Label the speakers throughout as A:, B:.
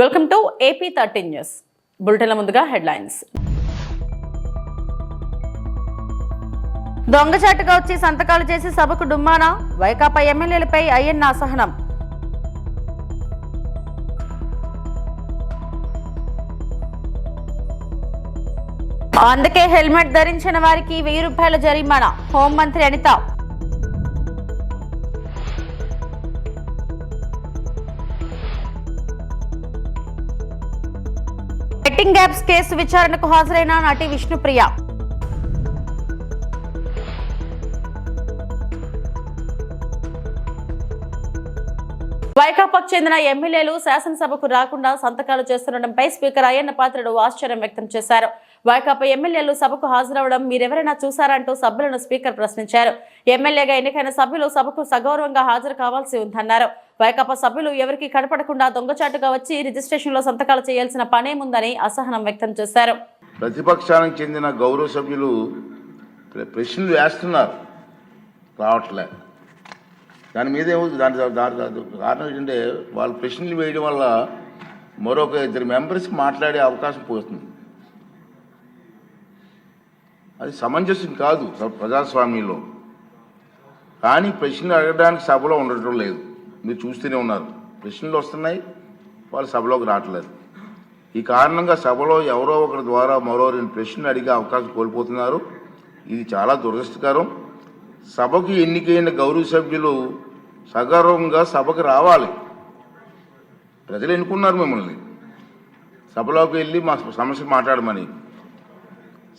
A: Welcome to AP 13 news. బులెటిన్ల ముందుగా headlines. దొంగచాటుగా వచ్చి సంతకాలు చేసి సభకు డుమ్మానా, వైకాపా ఎమ్మెల్యేలపై అయ్యన్న అసహనం. అందుకే హెల్మెట్ ధరించిన వారికి 1000 రూపాయల జరిమానా, హోంమంత్రి అనిత. బెట్టింగ్ యాప్స్ కేసు విచారణకు హాజరైన నటి విష్ణుప్రియ. వైకాపాకు చెందిన ఎమ్మెల్యేలు శాసనసభకు రాకుండా సంతకాలు చేస్తుండటంపై స్పీకర్ అయ్యన్న పాత్రుడు ఆశ్చర్యం వ్యక్తం చేశారు. వైకాపా ఎమ్మెల్యేలు సభకు హాజరవడం మీరెవరైనా చూశారంటూ సభ్యులను స్పీకర్ ప్రశ్నించారు. ఎమ్మెల్యేగా ఎన్నికైన సభ్యులు సభకు సగౌరవంగా హాజరు కావాల్సి ఉందన్నారు. వైకాపా సభ్యులు ఎవరికి కనపడకుండా దొంగచాటుగా వచ్చి రిజిస్ట్రేషన్లో సంతకాలు చేయాల్సిన పనేముందని అసహనం వ్యక్తం చేశారు.
B: ప్రతిపక్షానికి చెందిన గౌరవ సభ్యులు ప్రశ్నలు వేస్తున్నారు, రావట్లే. దాని మీద దాని కారణం ఏంటంటే వాళ్ళు ప్రశ్నలు వేయడం వల్ల మరొక 2 మెంబర్స్కి మాట్లాడే అవకాశం పోతుంది. అది సమంజసం కాదు ప్రజాస్వామ్యంలో. కానీ ప్రశ్నలు అడగడానికి సభలో ఉండటం లేదు. మీరు చూస్తూనే ఉన్నారు, ప్రశ్నలు వస్తున్నాయి, వాళ్ళు సభలోకి రావట్లేదు. ఈ కారణంగా సభలో ఎవరో ఒకరి ద్వారా మరో 2 ప్రశ్నలు అడిగే అవకాశం కోల్పోతున్నారు. ఇది చాలా దురదృష్టకరం. సభకు ఎన్నికైన గౌరవ సభ్యులు సగౌరవంగా సభకు రావాలి. ప్రజలు ఎన్నుకున్నారు మిమ్మల్ని సభలోకి వెళ్ళి మా సమస్య మాట్లాడమని.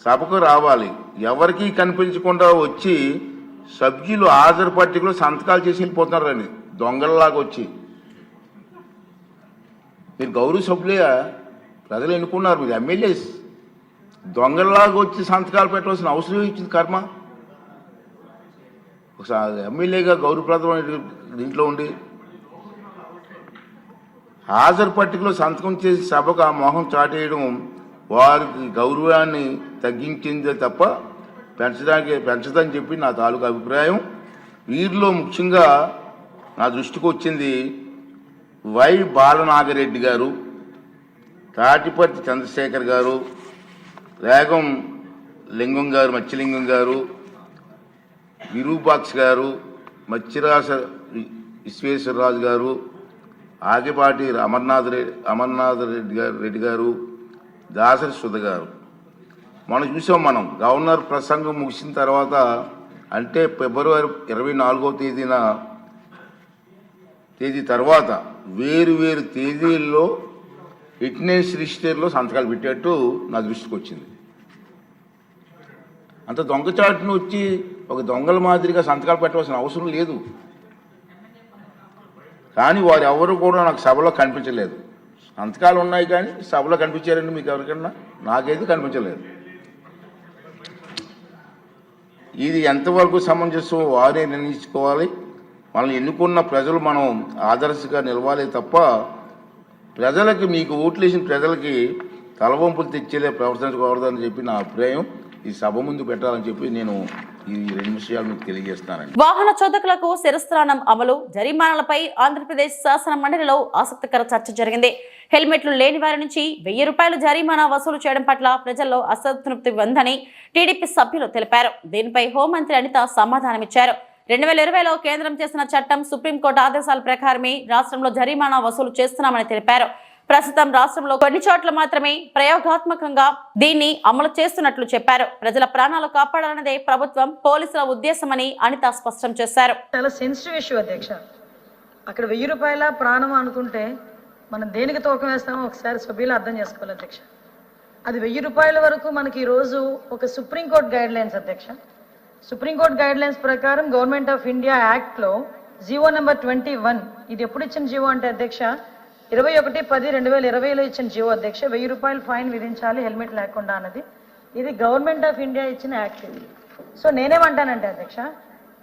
B: సభకు రావాలి. ఎవరికి కనిపించకుండా వచ్చి సభ్యులు హాజరు పట్టికలో సంతకాలు చేసి వెళ్ళిపోతున్నారండి, దొంగలలాగా వచ్చి. మీరు గౌరవ సభ్యులే, ప్రజలు ఎన్నుకున్నారు, మీరు ఎమ్మెల్యేస్. దొంగలలాగా వచ్చి సంతకాలు పెట్టవలసిన అవసరం ఇచ్చింది కర్మ. ఒకసారి ఎమ్మెల్యేగా గౌరవప్రదమైన దీంట్లో ఉండి హాజరు పట్టికలో సంతకం చేసి సభకు ఆ మోహం చాటేయడం వారికి గౌరవాన్ని తగ్గించిందే తప్ప పెంచదని చెప్పి నా తాలూకు అభిప్రాయం. వీరిలో ముఖ్యంగా నా దృష్టికి వచ్చింది వై బాలనాగిరెడ్డి గారు, తాటిపర్తి చంద్రశేఖర్ గారు, రేగం లింగం గారు, మత్స్యలింగం గారు, విరూపాక్ష గారు, మత్స్యరాజ విశ్వేశ్వరరాజు గారు, ఆగిపాటి అమర్నాథ్ రెడ్డి గారు, దాసరి సుధ గారు. చూసాం మనం గవర్నర్ ప్రసంగం ముగిసిన తర్వాత, అంటే ఫిబ్రవరి 24వ తేదీ తర్వాత వేరు తేదీల్లో ఫిట్నెస్ రిజిస్టర్లో సంతకాలు పెట్టేట్టు నా దృష్టికి వచ్చింది. అంత దొంగచాటును వచ్చి ఒక దొంగల మాదిరిగా సంతకాలు పెట్టవలసిన అవసరం లేదు. కానీ వారు ఎవరు కూడా నాకు సభలో కనిపించలేదు. సంతకాలు ఉన్నాయి కానీ సభలో కనిపించారండి మీకు ఎవరికన్నా? నాకైతే కనిపించలేదు. ఇది ఎంతవరకు సమంజసం వారే నిర్ణయించుకోవాలి. మనల్ని ఎన్నుకున్న ప్రజలు మనం ఆదర్శంగా నిలవాలి తప్ప ప్రజలకి, మీకు ఓట్లు వేసిన ప్రజలకి తలవంపులు తెచ్చేలే ప్రవర్తించకూడదని చెప్పి నా అభిప్రాయం. ఈ సభ ముందు పెట్టాలని చెప్పి నేను ఈ 2 విషయాలు మీకు తెలియజేస్తానండి.
A: వాహన చోదకులకు శిరస్త్రాణం అమలు, జరిమానాలపై ఆంధ్రప్రదేశ్ శాసన మండలిలో ఆసక్తికర చర్చ జరిగింది. హెల్మెట్లు లేని వారి నుంచి 1000 రూపాయల జరిమానా వసూలు చేయడం పట్ల ప్రజల్లో అసంతృప్తి ఉందని టీడీపీ సభ్యులు తెలిపారు. దీనిపై హోంమంత్రి అనిత సమాధానమిచ్చారు. 2020లో కేంద్రం చేసిన చట్టం, సుప్రీంకోర్టు ఆదేశాల ప్రకారమే రాష్ట్రంలో జరిమానా వసూలు చేస్తున్నామని తెలిపారు. ప్రస్తుతం రాష్ట్రంలో కొన్ని చోట్ల మాత్రమే ప్రయోగాత్మకంగా దీన్ని అమలు చేస్తున్నట్లు చెప్పారు. ప్రజల ప్రాణాలు కాపాడాలన్నదే ప్రభుత్వం, పోలీసుల ఉద్దేశమని అనిత స్పష్టం చేశారు.
C: చాలా సెన్సిటివ్ ఇష్యూ అధ్యక్ష. అక్కడ 1000 రూపాయల ప్రాణం అనుకుంటే మనం దేనికి తూకం వేస్తామో ఒకసారి సభ్యులు అర్థం చేసుకోవాలి అధ్యక్ష. అది 1000 రూపాయల వరకు మనకి ఈరోజు ఒక సుప్రీంకోర్టు గైడ్ లైన్స్ అధ్యక్ష. సుప్రీంకోర్టు గైడ్ లైన్స్ ప్రకారం గవర్నమెంట్ ఆఫ్ ఇండియా యాక్ట్లో జీవో నెంబర్ 21, ఇది ఎప్పుడు ఇచ్చిన జీవో అంటే అధ్యక్ష 21/10/2020లో ఇచ్చిన జీవో అధ్యక్ష. 1000 రూపాయలు ఫైన్ విధించాలి హెల్మెట్ లేకుండా అన్నది. ఇది గవర్నమెంట్ ఆఫ్ ఇండియా ఇచ్చిన యాక్ట్ ఇది. సో నేనేమంటానంటే అధ్యక్ష,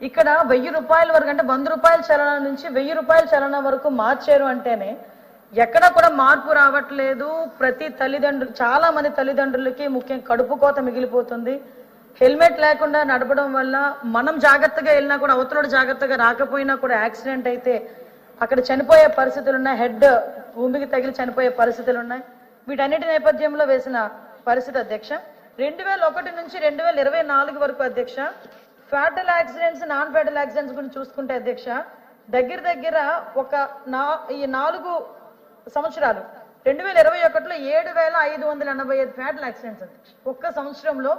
C: ఇక్కడ 1000 రూపాయల వరకు అంటే 100 రూపాయల చలన నుంచి 1000 రూపాయల చలన వరకు మార్చారు అంటేనే ఎక్కడ కూడా మార్పు రావట్లేదు. ప్రతి తల్లిదండ్రులు, చాలా మంది తల్లిదండ్రులకి ముఖ్యం కడుపు కోత మిగిలిపోతుంది. హెల్మెట్ లేకుండా నడపడం వల్ల మనం జాగ్రత్తగా వెళ్ళినా కూడా అవతలడు జాగ్రత్తగా రాకపోయినా కూడా యాక్సిడెంట్ అయితే అక్కడ చనిపోయే పరిస్థితులు ఉన్నాయి, హెడ్ భూమికి తగిలి చనిపోయే పరిస్థితులు ఉన్నాయి. వీటన్నిటి నేపథ్యంలో వేసిన పరిస్థితి అధ్యక్ష. 2001 నుంచి 2024 వరకు అధ్యక్ష fatal accidents, non fatal accidents గురించి చూసుకుంటే అధ్యక్ష దగ్గర ఒక ఈ 4 సంవత్సరాలు 2021లో 7,585 ఫ్యాటల్ యాక్సిడెంట్స్ అధ్యక్ష. ఒక్క సంవత్సరంలో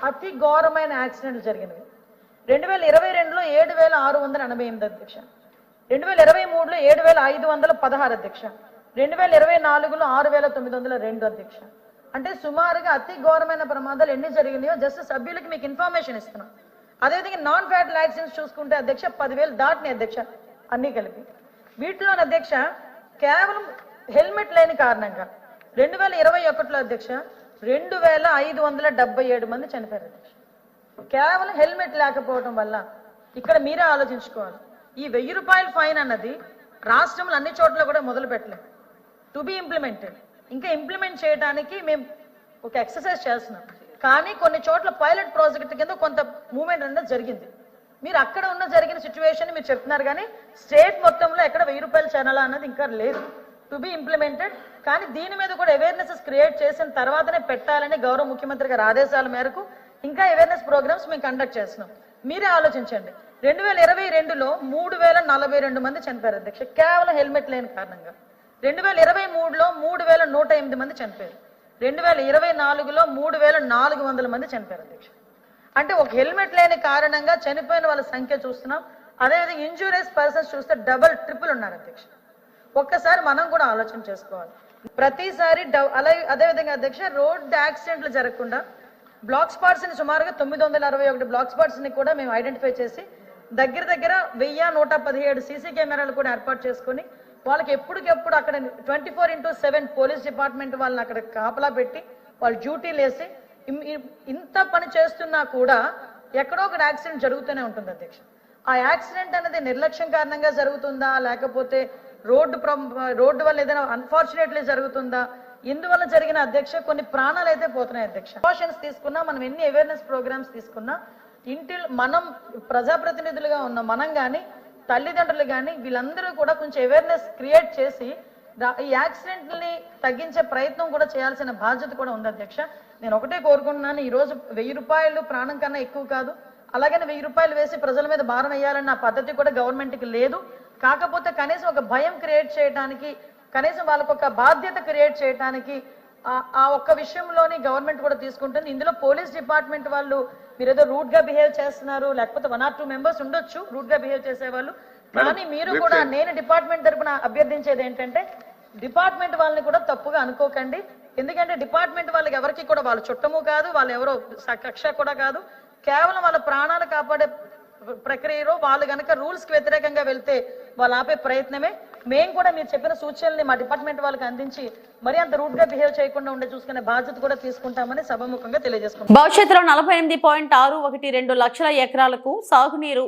C: అతి ఘోరమైన యాక్సిడెంట్లు జరిగినవి. 2022లో 7,688 అధ్యక్ష. 2023లో 7,516 అధ్యక్ష. 2024లో 6,902 అధ్యక్ష. అంటే సుమారుగా అతి ఘోరమైన ప్రమాదాలు ఎన్ని జరిగినాయో జస్ట్ సభ్యులకి మీకు ఇన్ఫర్మేషన్ ఇస్తున్నాం. అదేవిధంగా నాన్ ఫ్యాటల్ యాక్సిడెంట్స్ చూసుకుంటే అధ్యక్ష 10,000 దాటినాయి అధ్యక్ష అన్ని కలిపి. వీటిలో అధ్యక్ష కేవలం హెల్మెట్ లేని కారణంగా 2021లో అధ్యక్ష 2,577 మంది చనిపోయారు అధ్యక్ష. కేవలం హెల్మెట్ లేకపోవడం వల్ల. ఇక్కడ మీరే ఆలోచించుకోవాలి. ఈ 1,000 రూపాయల ఫైన్ అన్నది రాష్ట్రంలో అన్ని చోట్ల కూడా మొదలు పెట్టలేదు, టు బి ఇంప్లిమెంటెడ్. ఇంకా ఇంప్లిమెంట్ చేయడానికి మేము ఒక ఎక్సర్సైజ్ చేస్తున్నాం. కానీ కొన్ని చోట్ల పైలట్ ప్రాజెక్ట్ కింద కొంత మూవ్మెంట్ అనేది జరిగింది. మీరు అక్కడ ఉన్న జరిగిన సిచ్యువేషన్ మీరు చెప్తున్నారు, కానీ స్టేట్ మొత్తంలో ఎక్కడ 1,000 రూపాయల ఛానల్ అన్నది ఇంకా లేదు, టు బి ఇంప్లిమెంటెడ్. కానీ దీని మీద కూడా అవేర్నెస్ క్రియేట్ చేసిన తర్వాతనే పెట్టాలని గౌరవ ముఖ్యమంత్రి గారి ఆదేశాల మేరకు ఇంకా అవేర్నెస్ ప్రోగ్రామ్స్ మేము కండక్ట్ చేస్తున్నాం. మీరే ఆలోచించండి. 2022లో 3,042 మంది చనిపోయారు అధ్యక్ష కేవలం హెల్మెట్ లేని కారణంగా. 2023లో 3,108 మంది చనిపోయారు. 2024లో 3,400 మంది చనిపోయారు అధ్యక్ష. అంటే ఒక హెల్మెట్ లేని కారణంగా చనిపోయిన వాళ్ళ సంఖ్య చూస్తున్నాం. అదేవిధంగా ఇంజూరియస్ పర్సన్స్ చూస్తే డబల్ ట్రిపుల్ ఉన్నారు అధ్యక్ష. ఒక్కసారి మనం కూడా ఆలోచన చేసుకోవాలి. ప్రతిసారి అదేవిధంగా అధ్యక్ష రోడ్ యాక్సిడెంట్లు జరగకుండా బ్లాక్ స్పాట్స్ ని సుమారుగా 961 బ్లాక్ స్పాట్స్ ని కూడా మేము ఐడెంటిఫై చేసి దగ్గర 1,117 సీసీ కెమెరాలు కూడా ఏర్పాటు చేసుకుని వాళ్ళకి ఎప్పటికెప్పుడు అక్కడ 24/7 పోలీస్ డిపార్ట్మెంట్ వాళ్ళని అక్కడ కాపలా పెట్టి వాళ్ళు డ్యూటీలు వేసి ఇంత పని చేస్తున్నా కూడా ఎక్కడో ఒక యాక్సిడెంట్ జరుగుతూనే ఉంటుంది అధ్యక్ష. ఆ యాక్సిడెంట్ అనేది నిర్లక్ష్యం కారణంగా జరుగుతుందా, లేకపోతే రోడ్డు వల్ల ఏదైనా అన్ఫార్చునేట్లీ జరుగుతుందా, ఇందువల్ల జరిగిన అధ్యక్ష కొన్ని ప్రాణాలు అయితే పోతున్నాయి అధ్యక్ష. ప్రికాషన్స్ తీసుకున్నా, మనం ఎన్ని అవేర్నెస్ ప్రోగ్రామ్స్ తీసుకున్నా, మనం ప్రజాప్రతినిధులుగా ఉన్న మనం కానీ తల్లిదండ్రులు కానీ వీళ్ళందరూ కూడా కొంచెం అవేర్నెస్ క్రియేట్ చేసి ఈ యాక్సిడెంట్ని తగ్గించే ప్రయత్నం కూడా చేయాల్సిన బాధ్యత కూడా ఉంది అధ్యక్ష. నేను ఒకటే కోరుకుంటున్నాను, ఈ రోజు 1,000 రూపాయలు ప్రాణం కన్నా ఎక్కువ కాదు. అలాగని 1,000 రూపాయలు వేసి ప్రజల మీద భారం వేయాలన్న పద్ధతి కూడా గవర్నమెంట్కి లేదు. కాకపోతే కనీసం ఒక భయం క్రియేట్ చేయడానికి, కనీసం వాళ్ళకు ఒక బాధ్యత క్రియేట్ చేయడానికి ఆ ఒక్క విషయంలోని గవర్నమెంట్ కూడా తీసుకుంటుంది. ఇందులో పోలీస్ డిపార్ట్మెంట్ వాళ్ళు మీరు ఏదో రూట్ గా బిహేవ్ చేస్తున్నారు, లేకపోతే 1 or 2 మెంబర్స్ ఉండొచ్చు రూట్ గా బిహేవ్ చేసేవాళ్ళు. కానీ మీరు కూడా, నేను డిపార్ట్మెంట్ తరపున అభ్యర్థించేది ఏంటంటే డిపార్ట్మెంట్ వాళ్ళని కూడా తప్పుగా అనుకోకండి. ఎందుకంటే డిపార్ట్మెంట్ వాళ్ళకి ఎవరికి కూడా వాళ్ళ చుట్టము కాదు, వాళ్ళు ఎవరో కక్ష కూడా కాదు. కేవలం వాళ్ళ ప్రాణాలు కాపాడే ప్రక్రియలో వాళ్ళు గనక రూల్స్ కి వ్యతిరేకంగా వెళ్తే వాళ్ళు ఆపే ప్రయత్నమే. మేము కూడా మీరు చెప్పిన సూచనల్ని మా డిపార్ట్మెంట్ వాళ్ళకి అందించి మరి అంత రూట్ గా బిహేవ్ చేయకుండా ఉండే చూసుకునే బాధ్యత కూడా తీసుకుంటామని సభాముఖంగా తెలియజేసుకుంటాం.
A: భవిష్యత్తులో 48.612 లక్షల ఎకరాలకు సాగునీరు.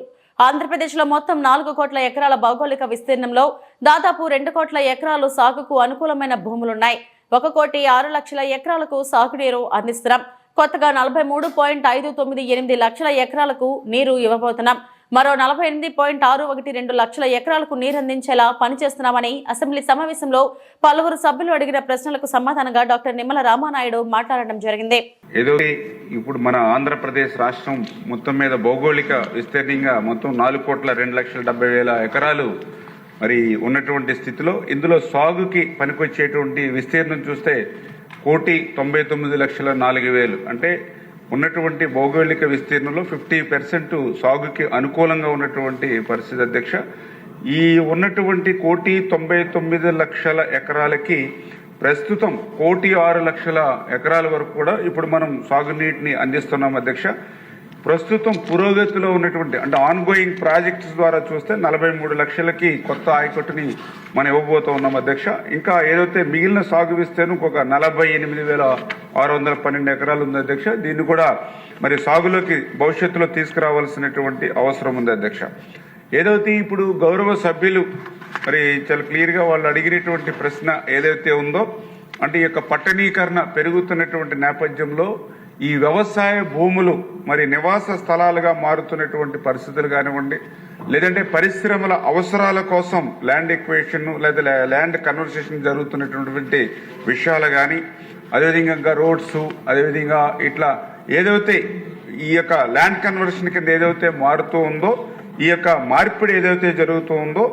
A: ఆంధ్రప్రదేశ్ లో మొత్తం 4 కోట్ల ఎకరాల భౌగోళిక విస్తీర్ణంలో దాదాపు 2 కోట్ల ఎకరాలు సాగుకు అనుకూలమైన భూములున్నాయి. 1,06 లక్షల ఎకరాలకు సాగునీరు అందిస్తున్నాం. కొత్తగా 43.598 లక్షల ఎకరాలకు నీరు ఇవ్వబోతున్నాం. మరో 48.612 లక్షల ఎకరాలకు నీరందించేలా పనిచేస్తున్నామని అసెంబ్లీ సమావేశంలో పలువురు సభ్యులు అడిగిన ప్రశ్నలకు సమాధానంగా డాక్టర్ నిమ్మల రామానాయుడు మాట్లాడడం జరిగింది.
D: ఏదో ఇప్పుడు మన ఆంధ్రప్రదేశ్ రాష్ట్రం మొత్తం మీద భౌగోళిక విస్తీర్ణంగా మొత్తం 4,02,70,000 ఎకరాలు మరి ఉన్నటువంటి స్థితిలో ఇందులో సాగుకి పనికొచ్చేటువంటి విస్తీర్ణం చూస్తే 1,99,04,000 అంటే ఉన్నటువంటి భౌగోళిక విస్తీర్ణంలో 50% సాగుకి అనుకూలంగా ఉన్నటువంటి పరిస్థితి అధ్యక్ష. ఈ ఉన్నటువంటి 1,99,00,000 ఎకరాలకి ప్రస్తుతం 1,06,00,000 ఎకరాల వరకు కూడా ఇప్పుడు మనం సాగునీటిని అందిస్తున్నాం అధ్యక్ష. ప్రస్తుతం పురోగతిలో ఉన్నటువంటి అంటే ఆన్ గోయింగ్ ప్రాజెక్ట్స్ ద్వారా చూస్తే 43 లక్షలకి కొత్త ఆయకట్టుని మనం ఇవ్వబోతూ ఉన్నాం అధ్యక్ష. ఇంకా ఏదైతే మిగిలిన సాగు విస్తీర్ణం ఇంకొక 48,612 ఎకరాలు ఉంది అధ్యక్ష. దీన్ని కూడా మరి సాగులోకి భవిష్యత్తులో తీసుకురావాల్సినటువంటి అవసరం ఉంది అధ్యక్ష. ఏదైతే ఇప్పుడు గౌరవ సభ్యులు మరి చాలా క్లియర్గా వాళ్ళు అడిగినటువంటి ప్రశ్న ఏదైతే ఉందో అంటే ఈ యొక్క పట్టణీకరణ పెరుగుతున్నటువంటి నేపథ్యంలో ఈ వ్యవసాయ భూములు మరి నివాస స్థలాలుగా మారుతున్నటువంటి పరిస్థితులు కానివ్వండి, లేదంటే పరిశ్రమల అవసరాల కోసం ల్యాండ్ ఎక్వేషన్ లేదా ల్యాండ్ కన్వర్సేషన్ జరుగుతున్నటువంటి విషయాలు కానీ, అదేవిధంగా రోడ్స్, అదేవిధంగా ఇట్లా ఏదైతే ఈ యొక్క ల్యాండ్ కన్వర్షన్ కింద ఏదైతే మారుతూ ఉందో, ఈ యొక్క మార్పిడి ఏదైతే జరుగుతూ ఉందో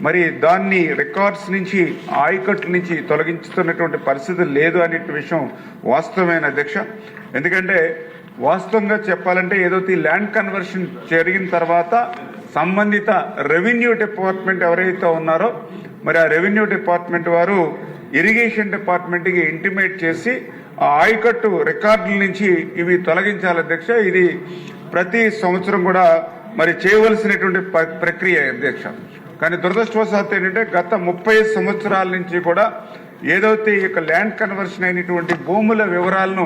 D: మరి దాన్ని రికార్డ్స్ నుంచి ఆయకట్ల నుంచి తొలగించుతున్నటువంటి పరిస్థితి లేదు అనే విషయం వాస్తవమైన అధ్యక్ష. ఎందుకంటే వాస్తవంగా చెప్పాలంటే ఏదైతే ల్యాండ్ కన్వర్షన్ జరిగిన తర్వాత సంబంధిత రెవెన్యూ డిపార్ట్మెంట్ ఎవరైతే ఉన్నారో మరి ఆ రెవెన్యూ డిపార్ట్మెంట్ వారు ఇరిగేషన్ డిపార్ట్మెంట్కి ఇంటిమేట్ చేసి ఆ ఆయకట్టు రికార్డుల నుంచి ఇవి తొలగించాలి అధ్యక్ష. ఇది ప్రతి సంవత్సరం కూడా మరి చేయవలసినటువంటి ప్రక్రియ అధ్యక్ష. కానీ దురదృష్టవశాత్తు ఏంటంటే గత 30 సంవత్సరాల నుంచి కూడా ఏదైతే ఈ యొక్క ల్యాండ్ కన్వర్షన్ అయినటువంటి భూముల వివరాలను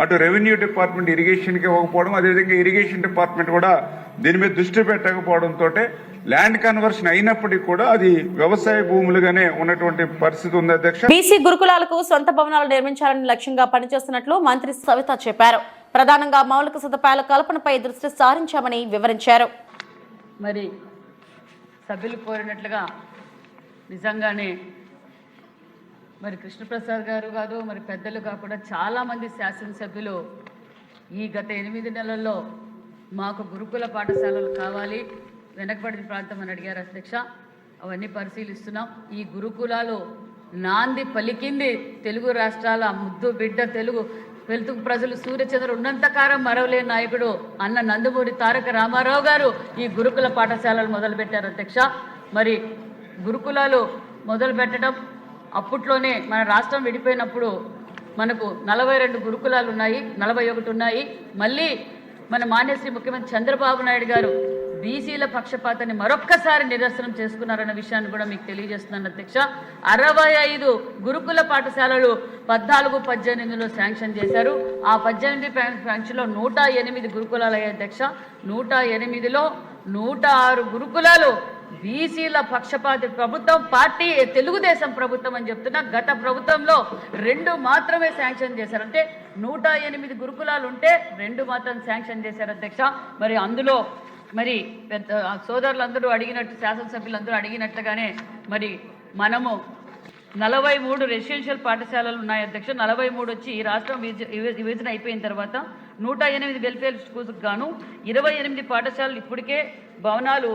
D: అటు రెవెన్యూ డిపార్ట్మెంట్ ఇరిగేషన్కి ఇవ్వకపోవడం, అదేవిధంగా ఇరిగేషన్ డిపార్ట్మెంట్ కూడా దీని మీద దృష్టి పెట్టకపోవడంతో ల్యాండ్ కన్వర్షన్ అయినప్పటికీ కూడా అది వ్యవసాయ భూములుగానే ఉన్నటువంటి పరిస్థితి ఉంది అధ్యక్ష.
A: బీసీ గురుకులాలకు సొంత భవనాలు నిర్మించాలని లక్ష్యంగా పనిచేస్తున్నట్లు మంత్రి సవిత చెప్పారు. ప్రధానంగా మౌలిక సదుపాయాల కల్పనపై దృష్టి సారించామని వివరించారు.
E: మరి సభ్యులు కోరినట్లుగా నిజంగానే మరి కృష్ణప్రసాద్ గారు కాదు, మరి పెద్దలుగా కూడా చాలామంది శాసనసభ్యులు ఈ గత 8 నెలల్లో మాకు గురుకుల పాఠశాలలు కావాలి, వెనకబడిన ప్రాంతం అని అడిగారు అధ్యక్ష. అవన్నీ పరిశీలిస్తున్నాం. ఈ గురుకులాలు నాంది పలికింది తెలుగు రాష్ట్రాల ముద్దు బిడ్డ తెలుగు ప్రజలు సూర్యచంద్రుడు ఉన్నంతకాలం మరవలేని నాయకుడు అన్న నందమూరి తారక రామారావు గారు ఈ గురుకుల పాఠశాలలు మొదలుపెట్టారు అధ్యక్ష. మరి గురుకులాలు మొదలు పెట్టడం అప్పట్లోనే మన రాష్ట్రం విడిపోయినప్పుడు మనకు 42 గురుకులాలు ఉన్నాయి, 41 ఉన్నాయి. మళ్ళీ మన మాన్యశ్రీ ముఖ్యమంత్రి చంద్రబాబు నాయుడు గారు బీసీల పక్షపాతాన్ని మరొక్కసారి నిరసనం చేసుకున్నారన్న విషయాన్ని కూడా మీకు తెలియజేస్తున్నాను అధ్యక్ష. 65 గురుకుల పాఠశాలలు 14-18లో శాంక్షన్ చేశారు. ఆ 18 శాంక్షన్లో 108 గురుకులాలు అయ్యాయి అధ్యక్ష. 108లో 106 గురుకులాలు బీసీల పక్షపాతి ప్రభుత్వం పార్టీ తెలుగుదేశం ప్రభుత్వం అని చెప్తున్నా. గత ప్రభుత్వంలో 2 మాత్రమే శాంక్షన్ చేశారు. అంటే 108 గురుకులాలు ఉంటే 2 మాత్రం శాంక్షన్ చేశారు అధ్యక్ష. మరి అందులో మరి పెద్ద సోదరులందరూ అడిగినట్టు, శాసనసభ్యులందరూ అడిగినట్టుగానే మరి మనము 43 రెసిడెన్షియల్ పాఠశాలలు ఉన్నాయి అధ్యక్ష. 43 వచ్చి ఈ రాష్ట్రం విభజన అయిపోయిన తర్వాత 108 వెల్ఫేర్ స్కూల్స్కి గాను 28 పాఠశాలలు ఇప్పటికే భవనాలు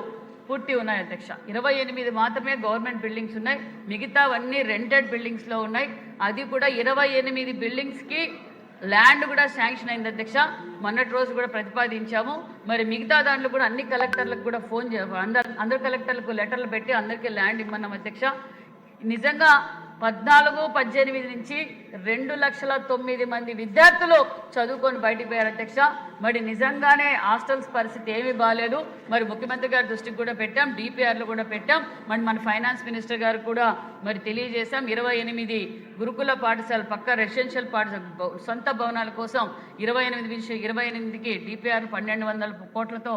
E: పూర్తి ఉన్నాయి అధ్యక్ష. 28 మాత్రమే గవర్నమెంట్ బిల్డింగ్స్ ఉన్నాయి, మిగతావన్నీ రెంటెడ్ బిల్డింగ్స్లో ఉన్నాయి. అది కూడా 28 బిల్డింగ్స్కి ల్యాండ్ కూడా శాంక్షన్ అయింది అధ్యక్ష. మొన్నటి రోజు కూడా ప్రతిపాదించాము. మరి మిగతా దాంట్లో కూడా అన్ని కలెక్టర్లకు కూడా ఫోన్ అందరు కలెక్టర్లకు లెటర్లు పెట్టి అందరికీ ల్యాండ్ ఇమ్మన్నాం అధ్యక్ష. నిజంగా 14-18 నుంచి 2,09,000 మంది విద్యార్థులు చదువుకొని బయటికి పోయారు అధ్యక్ష. మరి నిజంగానే హాస్టల్స్ పరిస్థితి ఏమీ బాగాలేదు. మరి ముఖ్యమంత్రి గారి దృష్టికి కూడా పెట్టాం, డిపిఆర్లు కూడా పెట్టాం. మరి మన ఫైనాన్స్ మినిస్టర్ గారు కూడా మరి తెలియజేశాం. 28 గురుకుల పాఠశాల పక్క రెసిడెన్షియల్ పాఠశాల సొంత భవనాల కోసం 28కి డిపిఆర్ 1,200 కోట్లతో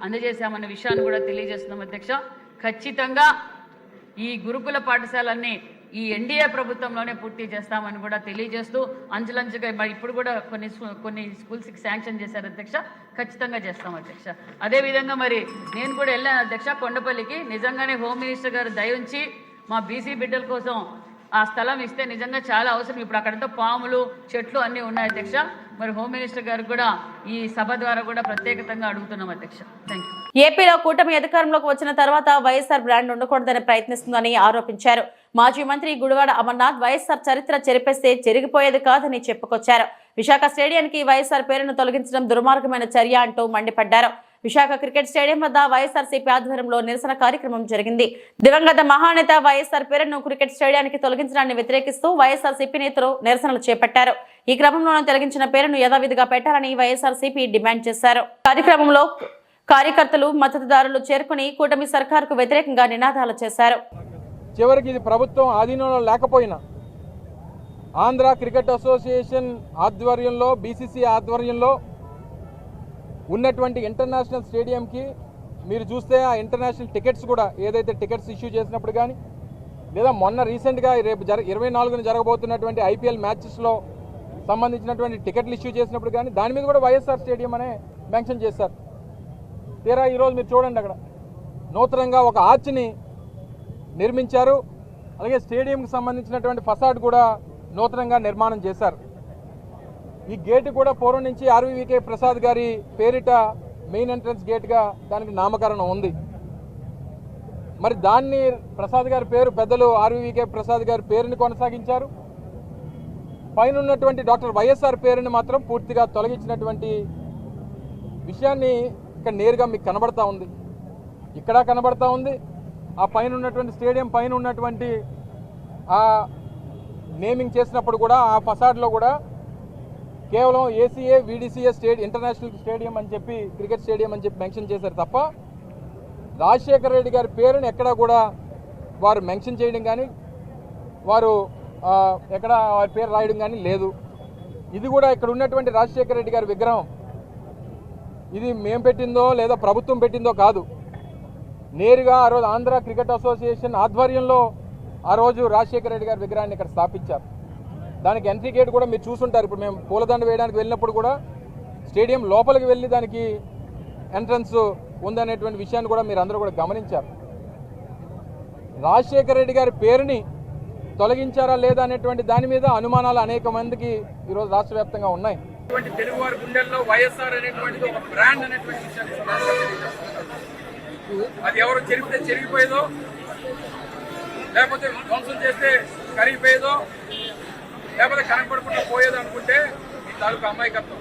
E: అందజేశామన్న విషయాన్ని కూడా తెలియజేస్తున్నాం అధ్యక్ష. ఖచ్చితంగా ఈ గురుకుల పాఠశాలన్నీ ఈ ఎన్డీఏ ప్రభుత్వంలోనే పూర్తి చేస్తామని కూడా తెలియజేస్తూ అంచులంచుగా మరి ఇప్పుడు కూడా కొన్ని స్కూల్స్కి శాంక్షన్ చేశారు అధ్యక్ష. ఖచ్చితంగా చేస్తాం అధ్యక్ష. అదేవిధంగా మరి నేను కూడా వెళ్ళాను అధ్యక్ష కొండపల్లికి. నిజంగానే హోమ్ మినిస్టర్ గారు దయ ఉంచి మా బీసీ బిడ్డల కోసం ఆ స్థలం ఇస్తే నిజంగా చాలా అవసరం. ఇప్పుడు అక్కడంతా పాములు చెట్లు అన్నీ ఉన్నాయి అధ్యక్ష. మరి హోమ్ మినిస్టర్ గారు కూడా ఈ సభ ద్వారా కూడా ప్రత్యేకంగా అడుగుతున్నాం అధ్యక్ష. Thank you.
A: ఏపీలో కూటమి అధికారంలోకి వచ్చిన తర్వాత వైఎస్ఆర్ బ్రాండ్ ఉండకూడదని ప్రయత్నిస్తుందని ఆరోపించారు. మాజీ మంత్రి గుడివాడ అమర్నాథ్ వైఎస్ఆర్ చరిత్ర చెరిపేస్తే చెరిగిపోయేది కాదని చెప్పుకొచ్చారు. విశాఖ స్టేడియానికి వైఎస్ఆర్ పేరును తొలగించడం దుర్మార్గమైన చర్య అంటూ మండిపడ్డారు. విశాఖ క్రికెట్ స్టేడియం వద్ద వైఎస్ఆర్సీపీ ఆధ్వర్యంలో నిరసన కార్యక్రమం జరిగింది. దివంగత మహానేత వైఎస్ఆర్ పేరును క్రికెట్ స్టేడియానికి తొలగించడాన్ని వ్యతిరేకిస్తూ వైఎస్ఆర్సీపీ నేతలు నిరసనలు చేపట్టారు. ఈ క్రమంలోనే తొలగించిన పేరును యథావిధిగా పెట్టాలని వైఎస్ఆర్సీపీ డిమాండ్ చేశారు. కార్యక్రమంలో కార్యకర్తలు, మద్దతుదారులు చేరుకుని కూటమి సర్కారుకు వ్యతిరేకంగా నినాదాలు చేశారు.
F: చివరికి ఇది ప్రభుత్వం ఆధీనంలో లేకపోయినా ఆంధ్ర క్రికెట్ అసోసియేషన్ ఆధ్వర్యంలో, బీసీసీ ఆధ్వర్యంలో ఉన్నటువంటి ఇంటర్నేషనల్ స్టేడియంకి మీరు చూస్తే ఆ ఇంటర్నేషనల్ టికెట్స్ కూడా ఏదైతే టికెట్స్ ఇష్యూ చేసినప్పుడు కానీ, లేదా మొన్న రీసెంట్గా రేపు 24న జరగబోతున్నటువంటి ఐపీఎల్ మ్యాచెస్లో సంబంధించినటువంటి టికెట్లు ఇష్యూ చేసినప్పుడు కానీ దాని మీద కూడా వైఎస్ఆర్ స్టేడియం అనే మెన్షన్ చేశారు. తీరా ఈరోజు మీరు చూడండి, అక్కడ నూతనంగా ఒక ఆర్చ్ని నిర్మించారు. అలాగే స్టేడియంకి సంబంధించినటువంటి ఫసాడ్ కూడా నూతనంగా నిర్మాణం చేశారు. ఈ గేటు కూడా పూర్వం నుంచి ఆర్వీవీకే ప్రసాద్ గారి పేరిట మెయిన్ ఎంట్రన్స్ గేట్గా దానికి నామకరణం ఉంది. మరి దాన్ని ప్రసాద్ గారి పేరు పెద్దలు ఆర్వీవీకే ప్రసాద్ గారి పేరుని కొనసాగించారు. పైన ఉన్నటువంటి డాక్టర్ వైఎస్ఆర్ పేరుని మాత్రం పూర్తిగా తొలగించినటువంటి విషయాన్ని ఇక్కడ నేరుగా మీకు కనబడతా ఉంది, ఇక్కడ కనబడతా ఉంది. ఆ పైన ఉన్నటువంటి స్టేడియం పైన ఉన్నటువంటి ఆ నేమింగ్ చేసినప్పుడు కూడా ఆ ఫసాడ్లో కూడా కేవలం ఏసీఏ వీడీసీఏ ఇంటర్నేషనల్ స్టేడియం అని చెప్పి క్రికెట్ స్టేడియం అని చెప్పి మెన్షన్ చేశారు తప్ప రాజశేఖర రెడ్డి గారి పేరుని ఎక్కడా కూడా వారు మెన్షన్ చేయడం కానీ వారు ఎక్కడ వారి పేరు రాయడం కానీ లేదు. ఇది కూడా ఇక్కడ ఉన్నటువంటి రాజశేఖర రెడ్డి గారి విగ్రహం ఇది మేము పెట్టిందో లేదా ప్రభుత్వం పెట్టిందో కాదు. నేరుగా ఆ రోజు ఆంధ్ర క్రికెట్ అసోసియేషన్ ఆధ్వర్యంలో ఆ రోజు రాజశేఖర రెడ్డి గారి విగ్రహాన్ని ఇక్కడ స్థాపించారు. దానికి ఎంట్రీ గేట్ కూడా మీరు చూసుంటారు. ఇప్పుడు మేము పూలదండ వేయడానికి వెళ్ళినప్పుడు కూడా స్టేడియం లోపలికి వెళ్ళి దానికి ఎంట్రన్స్ ఉందనేటువంటి విషయాన్ని కూడా మీరు అందరూ కూడా గమనించారు. రాజశేఖర రెడ్డి గారి పేరుని తొలగించారా లేదా అనేటువంటి దాని మీద అనుమానాలు అనేక మందికి ఈరోజు రాష్ట్ర వ్యాప్తంగా ఉన్నాయి. తెలుగు వారి గుండెల్లో వైఎస్ఆర్ అనేటువంటిది ఒక బ్రాండ్ అనేటువంటి విషయాన్ని అది ఎవరు చెరిపితే చెరిగిపోయేదో లేకపోతే ధ్వంసం చేస్తే కరిగిపోయేదో లేకపోతే కనపడకుండా పోయేదో అనుకుంటే ఈ తాలూకు అమాయకత్వం.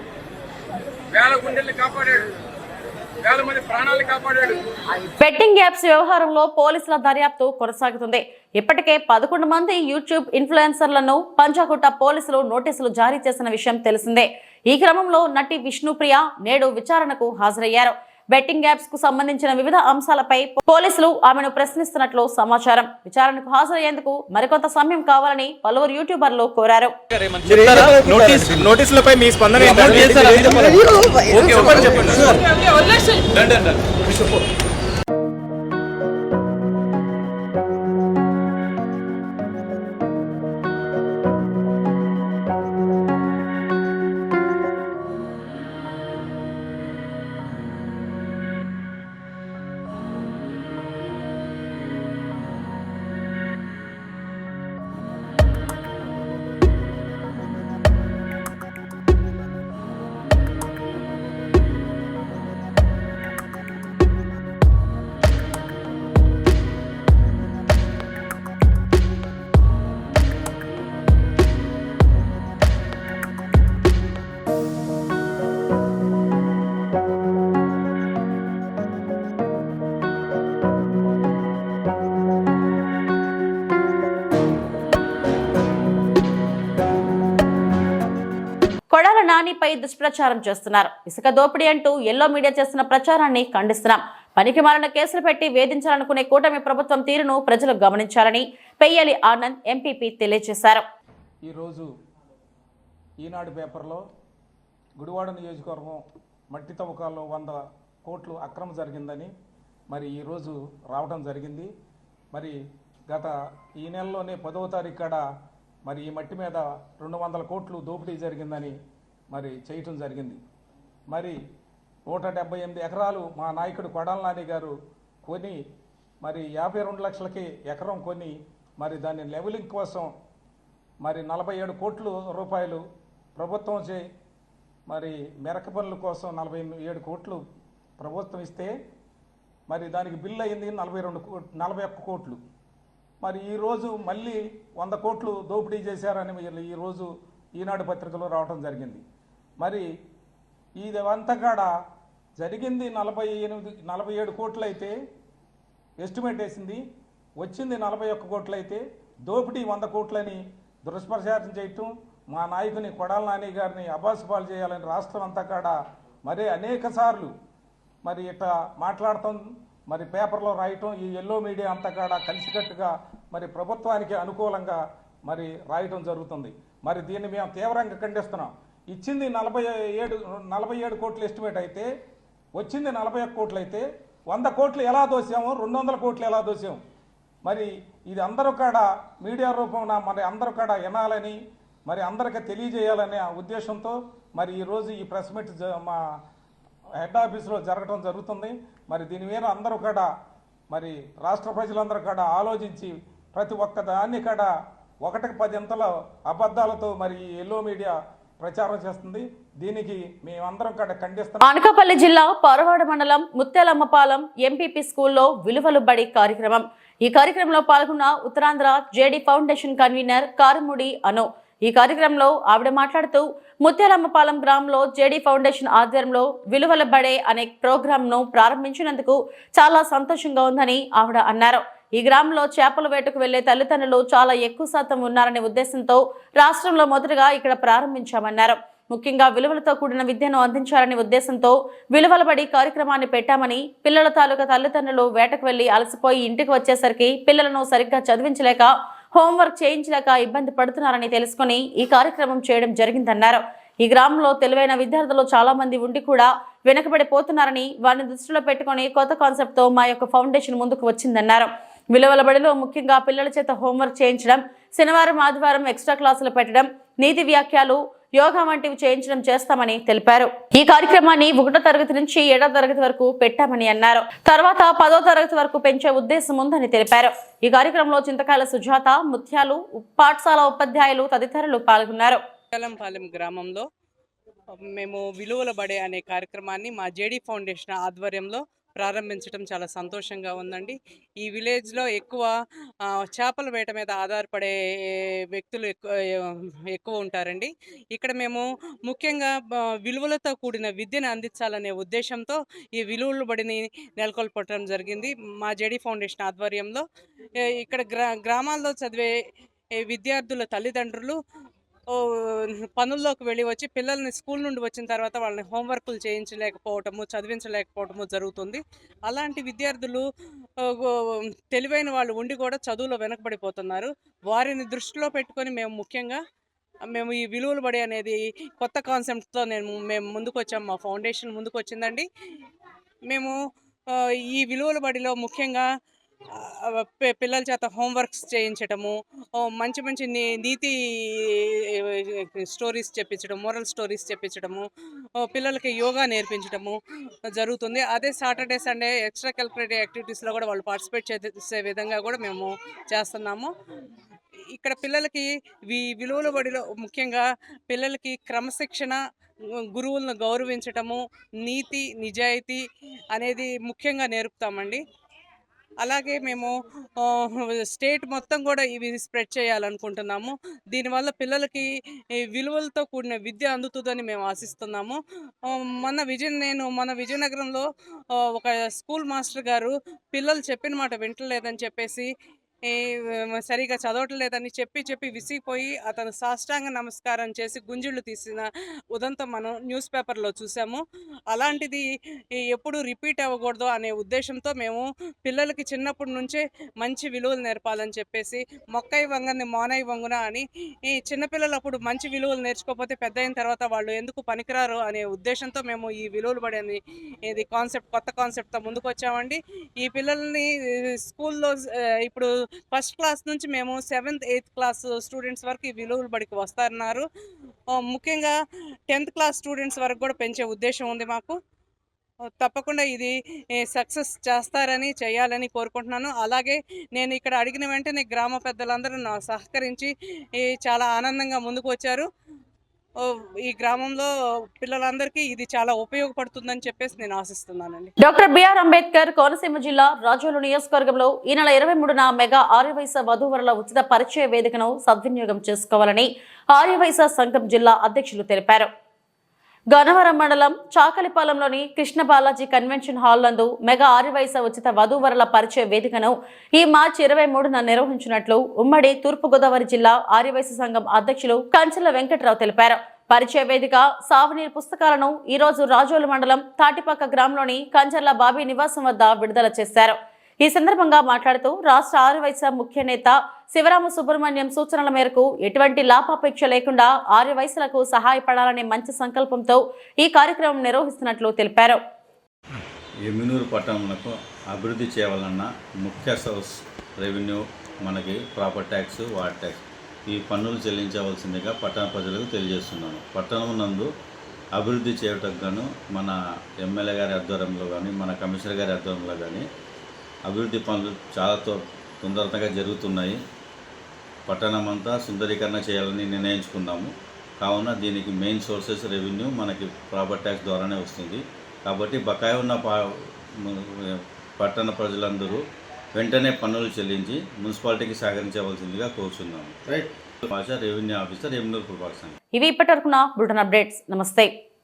F: వేల గుండెల్ని కాపాడాడు, వేల మంది ప్రాణాలను కాపాడాడు.
A: బెట్టింగ్ యాప్స్ వ్యవహారంలో పోలీసుల దర్యాప్తు కొనసాగుతుంది. ఇప్పటికే 11 మంది యూట్యూబ్ ఇన్ఫ్లుయెన్సర్లను పంజాగుట్ట పోలీసులు నోటీసులు జారీ చేసిన విషయం తెలిసిందే. ఈ క్రమంలో నటి విష్ణుప్రియ నేడు విచారణకు హాజరయ్యారు. బెట్టింగ్ యాప్స్ కు సంబంధించిన వివిధ అంశాలపై పోలీసులు ఆమెను ప్రశ్నిస్తున్నట్లు సమాచారం. విచారణకు హాజరయ్యేందుకు మరికొంత సమయం కావాలని పలువురు యూట్యూబర్లు కోరారు.
G: నోటీసులపై మీ స్పందన
A: కొడాల నానిపై దుష్ప్రచారం చేస్తున్నారు. ఇసుక దోపిడీ అంటూ ఎల్లో మీడియా చేస్తున్న ప్రచారాన్ని ఖండిస్తున్నాం. పనికిమాలిన కేసులు పెట్టి వేధించాలనుకునే కూటమి ప్రభుత్వం తీరును ప్రజలు గమనించాలని పెయ్యలి ఆనంద్ ఎంపీపీ తెలియజేశారు.
H: ఈరోజు ఈనాడు పేపర్లో గుడివాడ నియోజకవర్గం మట్టి తవ్వకాల్లో 100 కోట్లు అక్రమం జరిగిందని మరి ఈరోజు రావడం జరిగింది. మరి గత ఈ నెలలోనే 10వ తారీఖు కాడ మరి ఈ మట్టి మీద 200 కోట్లు దోపిడీ జరిగిందని మరి చేయటం జరిగింది. మరి 178 ఎకరాలు మా నాయకుడు కొడాల నాని గారు కొని మరి 52 లక్షలకి ఎకరం కొని మరి దాన్ని లెవెలింగ్ కోసం మరి 47 కోట్ల రూపాయలు ప్రభుత్వం మరి మెరక పనుల కోసం 47 కోట్లు ప్రభుత్వం ఇస్తే మరి దానికి బిల్లు అయింది 41 కోట్లు. మరి ఈరోజు మళ్ళీ 100 కోట్లు దోపిడీ చేశారని ఈరోజు ఈనాడు పత్రికలో రావడం జరిగింది. మరి ఇది అంతా కాడ జరిగింది 47 కోట్లు అయితే ఎస్టిమేట్ వేసింది, వచ్చింది 41 కోట్లు అయితే దోపిడీ 100 కోట్లని దుష్ప్రచారం చేయటం, మా నాయకుని కొడాల నాని గారిని అబాసుపాలు చేయాలని రాష్ట్రం అంతా కాడ మరి అనేక సార్లు మరి ఇట్లా మాట్లాడటం, మరి పేపర్లో రాయటం, ఈ ఎల్లో మీడియా అంతా కాడ కలిసికట్టుగా మరి ప్రభుత్వానికి అనుకూలంగా మరి రాయటం జరుగుతుంది. మరి దీన్ని మేము తీవ్రంగా ఖండిస్తున్నాం. ఇచ్చింది 47 కోట్లు ఎస్టిమేట్ అయితే వచ్చింది 41 కోట్లు అయితే 100 కోట్లు ఎలా దోసాము, 200 కోట్లు ఎలా దోసాము? మరి ఇది అందరూ కాడ మీడియా రూపంలో మరి అందరూ కాడ వినాలని మరి అందరికీ తెలియజేయాలనే ఉద్దేశంతో మరి ఈరోజు ఈ ప్రెస్ మీట్ మా హెడ్ ఆఫీస్లో జరగడం జరుగుతుంది. మరి దీని మీద అందరూ కూడా మరి రాష్ట్ర ప్రజలందరూ కూడా ఆలోచించి ప్రతి ఒక్క దాన్ని కూడా 1కి 10 అంతల అబద్ధాలతో మరి ఈ ఎల్లో మీడియా ప్రచారం చేస్తుంది. దీనికి మేమందరం కూడా ఖండిస్తాం.
A: అనకాపల్లి జిల్లా పరవాడ మండలం ముత్యాలమ్మపాలెం ఎంపీపీ స్కూల్లో విలువలు బడి కార్యక్రమం. ఈ కార్యక్రమంలో పాల్గొన్న Uttarandhra JD foundation convener Karumudi అను. ఈ కార్యక్రమంలో ఆవిడ మాట్లాడుతూ ముత్యాలమ్మపాలెం గ్రామంలో జేడీ ఫౌండేషన్ ఆధ్వర్యంలో విలువల బడే అనే ప్రోగ్రాంను ప్రారంభించినందుకు చాలా సంతోషంగా ఉందని ఆవిడ అన్నారు. ఈ గ్రామంలో చేపల వేటకు వెళ్లే తల్లిదండ్రులు చాలా ఎక్కువ శాతం ఉన్నారనే ఉద్దేశంతో రాష్ట్రంలో మొదటగా ఇక్కడ ప్రారంభించామన్నారు. ముఖ్యంగా విలువలతో కూడిన విద్యను అందించాలనే ఉద్దేశంతో విలువల బడి కార్యక్రమాన్ని పెట్టామని, పిల్లల తాలూకా తల్లిదండ్రులు వేటకు వెళ్లి అలసిపోయి ఇంటికి వచ్చేసరికి పిల్లలను సరిగ్గా చదివించలేక, హోంవర్క్ చేయించలేక ఇబ్బంది పడుతున్నారని తెలుసుకుని ఈ కార్యక్రమం చేయడం జరిగిందన్నారు. ఈ గ్రామంలో తెలివైన విద్యార్థులు చాలా మంది ఉండి కూడా వెనకబడిపోతున్నారని వారిని దృష్టిలో పెట్టుకుని కొత్త కాన్సెప్ట్తో మా యొక్క ఫౌండేషన్ ముందుకు వచ్చిందన్నారు. విలువల బడిలో ముఖ్యంగా పిల్లల చేత హోంవర్క్ చేయించడం, శనివారం ఆదివారం ఎక్స్ట్రా క్లాసులు పెట్టడం, నీతి వ్యాఖ్యలు, యోగా వంటివి చేయించడం చేస్తామని తెలిపారు. ఈ కార్యక్రమాన్ని 1వ తరగతి నుంచి 7వ తరగతి వరకు పెట్టామని అన్నారు. తర్వాత 10వ తరగతి వరకు పెంచే ఉద్దేశం ఉందని తెలిపారు. ఈ కార్యక్రమంలో చింతకాయల సుజాత, ముత్యాలు, పాఠశాల ఉపాధ్యాయులు తదితరులు పాల్గొన్నారు.
G: ముత్యాలంపాలెం గ్రామంలో మేము విలువల బడే అనే కార్యక్రమాన్ని మా జేడీ ఫౌండేషన్ ఆధ్వర్యంలో ప్రారంభించడం చాలా సంతోషంగా ఉందండి. ఈ విలేజ్లో ఎక్కువ చేపల వేట మీద ఆధారపడే వ్యక్తులు ఎక్కువ ఉంటారండి. ఇక్కడ మేము ముఖ్యంగా విలువలతో కూడిన విద్యను అందించాలనే ఉద్దేశంతో ఈ విలువల బడిని నెలకొల్పడం జరిగింది మా జేడీ ఫౌండేషన్ ఆధ్వర్యంలో. ఇక్కడ గ్రామాల్లో చదివే విద్యార్థుల తల్లిదండ్రులు పనుల్లోకి వెళ్ళి వచ్చి పిల్లల్ని స్కూల్ నుండి వచ్చిన తర్వాత వాళ్ళని హోంవర్క్లు చేయించలేకపోవటము, చదివించలేకపోవటము జరుగుతుంది. అలాంటి విద్యార్థులు తెలివైన వాళ్ళు ఉండి కూడా చదువులో వెనకబడిపోతున్నారు. వారిని దృష్టిలో పెట్టుకొని మేము ఈ విలువలు బడి అనేది కొత్త కాన్సెప్ట్తో మేము ముందుకు వచ్చాము. మా ఫౌండేషన్ ముందుకు వచ్చిందండి. మేము ఈ విలువల బడిలో ముఖ్యంగా పిల్లల చేత హోంవర్క్స్ చేయించటము, మంచి మంచి నీతి స్టోరీస్ చెప్పించడం, మోరల్ స్టోరీస్ చెప్పించడము, పిల్లలకి యోగా నేర్పించడము జరుగుతుంది. అదే సాటర్డే సండే ఎక్స్ట్రా కరిక్యులర్ యాక్టివిటీస్లో కూడా వాళ్ళు పార్టిసిపేట్ చేసే విధంగా కూడా మేము చేస్తున్నాము. ఇక్కడ పిల్లలకి విలువల బడిలో ముఖ్యంగా పిల్లలకి క్రమశిక్షణ, గురువులను గౌరవించటము, నీతి, నిజాయితీ అనేది ముఖ్యంగా నేర్పుతామండి. అలాగే మేము స్టేట్ మొత్తం కూడా ఇవి స్ప్రెడ్ చేయాలనుకుంటున్నాము. దీనివల్ల పిల్లలకి విలువలతో కూడిన విద్య అందుతుందని మేము ఆశిస్తున్నాము. మన విజయనగరంలో ఒక స్కూల్ మాస్టర్ గారు పిల్లలు చెప్పిన మాట వింటలేదని చెప్పేసి, సరిగా చదవట్లేదని చెప్పి విసిగిపోయి అతను సాష్టాంగ నమస్కారం చేసి గుంజిళ్ళు తీసిన ఉదంతం మనం న్యూస్ పేపర్లో చూసాము. అలాంటిది ఎప్పుడు రిపీట్ అవ్వకూడదు అనే ఉద్దేశంతో మేము పిల్లలకి చిన్నప్పటి నుంచే మంచి విలువలు నేర్పాలని చెప్పేసి, మొక్కై వంగని మోనై వంగున అని, ఈ చిన్నపిల్లలు అప్పుడు మంచి విలువలు నేర్చుకోకపోతే పెద్ద అయిన తర్వాత వాళ్ళు ఎందుకు పనికిరారు అనే ఉద్దేశంతో మేము ఈ విలువలు పడేది ఇది కొత్త కాన్సెప్ట్తో ముందుకు వచ్చామండి. ఈ పిల్లల్ని స్కూల్లో ఇప్పుడు ఫస్ట్ క్లాస్ నుంచి మేము 7th 8th క్లాస్ స్టూడెంట్స్ వరకు ఈ విలువల బడికి వస్తున్నారు. ముఖ్యంగా 10th క్లాస్ స్టూడెంట్స్ వరకు కూడా పెంచే ఉద్దేశం ఉంది మాకు. తప్పకుండా ఇది సక్సెస్ చేయాలని కోరుకుంటున్నాను. అలాగే నేను ఇక్కడ అడిగిన వెంటనే గ్రామ పెద్దలందరూ నా సహకరించి చాలా ఆనందంగా ముందుకు వచ్చారు. ఈ గ్రామంలో పిల్లలందరికీ ఇది చాలా ఉపయోగపడుతుందని చెప్పేసి నేను ఆశిస్తున్నానండి.
A: డాక్టర్ బిఆర్ అంబేద్కర్ కోనసీమ జిల్లా రాజోలు నియోజకవర్గంలో ఈ నెల 23న మెగా ఆర్యవైశ్య వధూవరుల ఉచిత పరిచయ వేదికను సద్వినియోగం చేసుకోవాలని ఆర్యవైశ్య సంఘం జిల్లా అధ్యక్షులు తెలిపారు. గన్నవరం మండలం చాకలిపాలెంలోని కృష్ణ బాలాజీ కన్వెన్షన్ హాల్ నందు మెగా ఆర్యవైశ్య ఉచిత వధూవరుల పరిచయ వేదికను ఈ మార్చి 23న నిర్వహించినట్లు ఉమ్మడి తూర్పుగోదావరి జిల్లా ఆర్యవైశ్య సంఘం అధ్యక్షులు కంచెల వెంకట్రావు తెలిపారు. పరిచయ వేదిక సావనీర్ పుస్తకాలను ఈ రోజు రాజోలు మండలం తాటిపక్క గ్రామంలోని కంచర్ల బాబీ నివాసం వద్ద విడుదల చేశారు. ఈ సందర్భంగా మాట్లాడుతూ రాష్ట్ర ఆర్యవైశ్య ముఖ్య నేత శివరామ సుబ్రహ్మణ్యం సూచనల మేరకు ఎటువంటి లాభాపేక్ష లేకుండా ఆర్యవైశ్యులకు సహాయపడాలనే మంచి సంకల్పంతో ఈ కార్యక్రమం నిర్వహిస్తున్నట్లు తెలిపారు.
I: ఎమ్మినూరు పట్టణంలో అభివృద్ధి చేయాలన్న ముఖ్య సోర్స్ రెవెన్యూ మనకి ప్రాపర్టీ ట్యాక్స్, వాటర్ ట్యాక్స్. ఈ పన్నులు చెల్లించవలసిందిగా పట్టణ ప్రజలకు తెలియజేస్తున్నాను. పట్టణం నందు అభివృద్ధి చేయటకు గాను మన ఎమ్మెల్యే గారి ఆధ్వర్యంలో కానీ మన కమిషనర్ గారి ఆధ్వర్యంలో కానీ అభివృద్ధి పనులు చాలా తొందరగా జరుగుతున్నాయి. పట్టణం అంతా సుందరీకరణ చేయాలని నిర్ణయించుకున్నాము. కావున దీనికి మెయిన్ సోర్సెస్ రెవెన్యూ మనకి ప్రాపర్టీ ట్యాక్స్ ద్వారానే వస్తుంది. కాబట్టి బకాయి ఉన్న పట్టణ ప్రజలందరూ వెంటనే పన్నులు చెల్లించి మున్సిపాలిటీకి సహకరించవలసిందిగా కోరుచున్నాము. రైట్ భాష రెవెన్యూ ఆఫీసర్ ఎమ్మెల్యే కృపాక్ష.
A: ఇవి ఇప్పటివరకున్న బులెటిన్ అప్డేట్స్. నమస్తే.